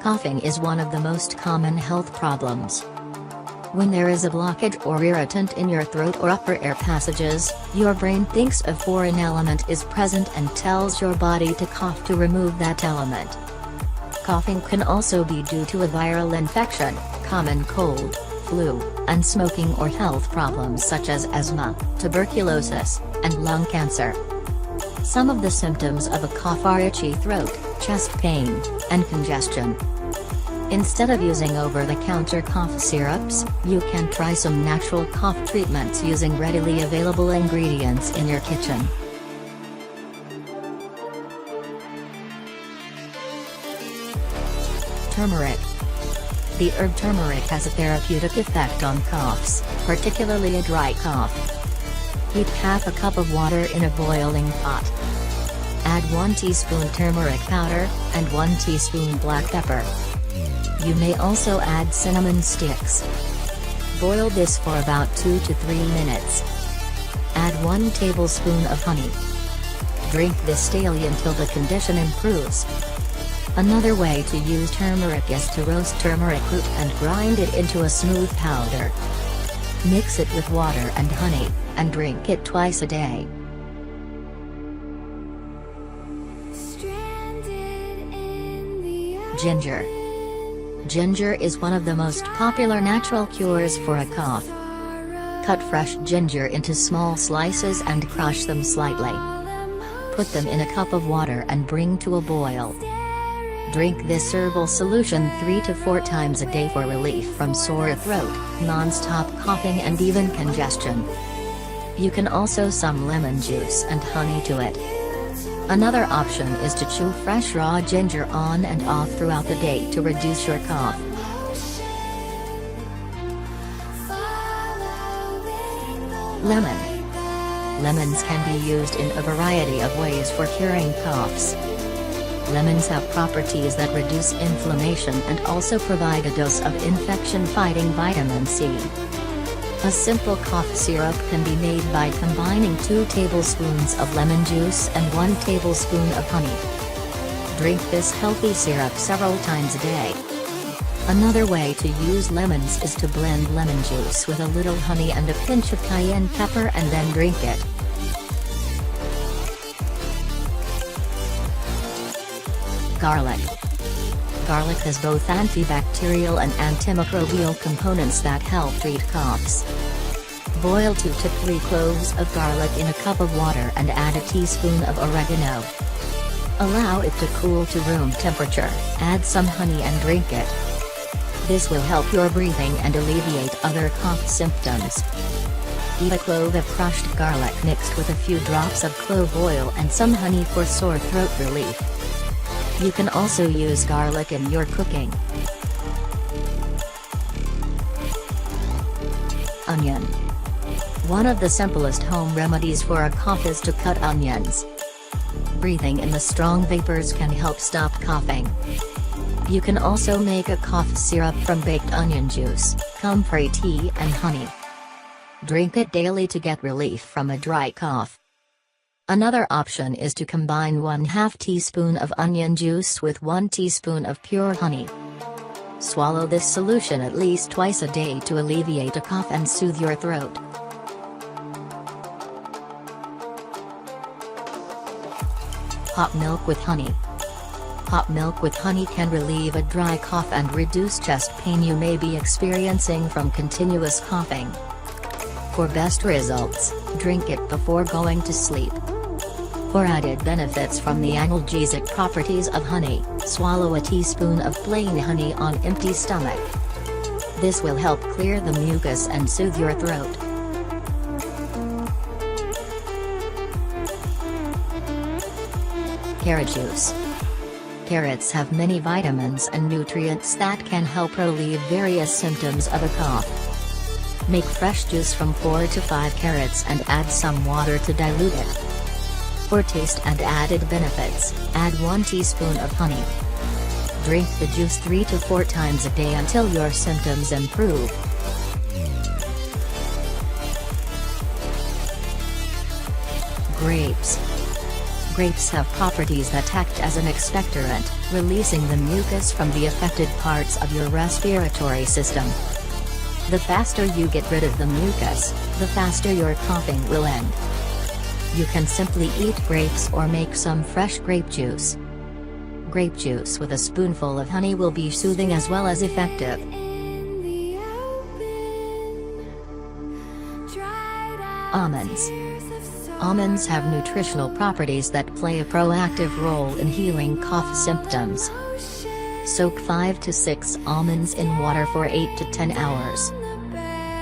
Coughing is one of the most common health problems. When there is a blockage or irritant in your throat or upper air passages, your brain thinks a foreign element is present and tells your body to cough to remove that element. Coughing can also be due to a viral infection, common cold, flu, and smoking or health problems such as asthma, tuberculosis, and lung cancer. Some of the symptoms of a cough are itchy throat, chest pain, and congestion. Instead of using over-the-counter cough syrups, you can try some natural cough treatments using readily available ingredients in your kitchen. Turmeric. The herb turmeric has a therapeutic effect on coughs, particularly a dry cough. Heat half a cup of water in a boiling pot. Add 1 teaspoon turmeric powder, and 1 teaspoon black pepper. You may also add cinnamon sticks. Boil this for about 2 to 3 minutes. Add 1 tablespoon of honey. Drink this daily until the condition improves. Another way to use turmeric is to roast turmeric root and grind it into a smooth powder. Mix it with water and honey, and drink it twice a day. Ginger. Ginger is one of the most popular natural cures for a cough. Cut fresh ginger into small slices and crush them slightly. Put them in a cup of water and bring to a boil. Drink this herbal solution 3 to 4 times a day for relief from sore throat, non-stop coughing and even congestion. You can also some lemon juice and honey to it. Another option is to chew fresh raw ginger on and off throughout the day to reduce your cough. Lemon. Lemons can be used in a variety of ways for curing coughs. Lemons have properties that reduce inflammation and also provide a dose of infection-fighting vitamin C. A simple cough syrup can be made by combining 2 tablespoons of lemon juice and 1 tablespoon of honey. Drink this healthy syrup several times a day. Another way to use lemons is to blend lemon juice with a little honey and a pinch of cayenne pepper and then drink it. Garlic. Garlic has both antibacterial and antimicrobial components that help treat coughs. Boil 2 to 3 cloves of garlic in a cup of water and add a teaspoon of oregano. Allow it to cool to room temperature, add some honey and drink it. This will help your breathing and alleviate other cough symptoms. Eat a clove of crushed garlic mixed with a few drops of clove oil and some honey for sore throat relief. You can also use garlic in your cooking. Onion. One of the simplest home remedies for a cough is to cut onions. Breathing in the strong vapors can help stop coughing. You can also make a cough syrup from baked onion juice, comfrey tea and honey. Drink it daily to get relief from a dry cough. Another option is to combine 1/2 teaspoon of onion juice with 1 teaspoon of pure honey. Swallow this solution at least twice a day to alleviate a cough and soothe your throat. Hot milk with honey. Hot milk with honey can relieve a dry cough and reduce chest pain you may be experiencing from continuous coughing. For best results, drink it before going to sleep. For added benefits from the analgesic properties of honey, swallow a teaspoon of plain honey on empty stomach. This will help clear the mucus and soothe your throat. Carrot juice. Carrots have many vitamins and nutrients that can help relieve various symptoms of a cough. Make fresh juice from 4 to 5 carrots and add some water to dilute it. For taste and added benefits, add 1 teaspoon of honey. Drink the juice 3 to 4 times a day until your symptoms improve. Grapes. Grapes have properties that act as an expectorant, releasing the mucus from the affected parts of your respiratory system. The faster you get rid of the mucus, the faster your coughing will end. You can simply eat grapes or make some fresh grape juice. Grape juice with a spoonful of honey will be soothing as well as effective. Almonds. Almonds have nutritional properties that play a proactive role in healing cough symptoms. Soak 5 to 6 almonds in water for 8 to 10 hours.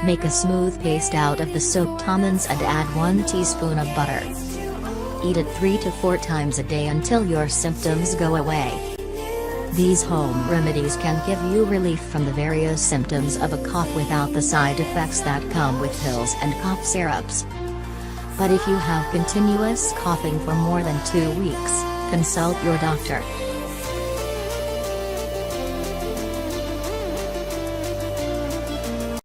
Make a smooth paste out of the soaked almonds and add 1 teaspoon of butter. Eat it 3 to 4 times a day until your symptoms go away. These home remedies can give you relief from the various symptoms of a cough without the side effects that come with pills and cough syrups. But if you have continuous coughing for more than 2 weeks, consult your doctor.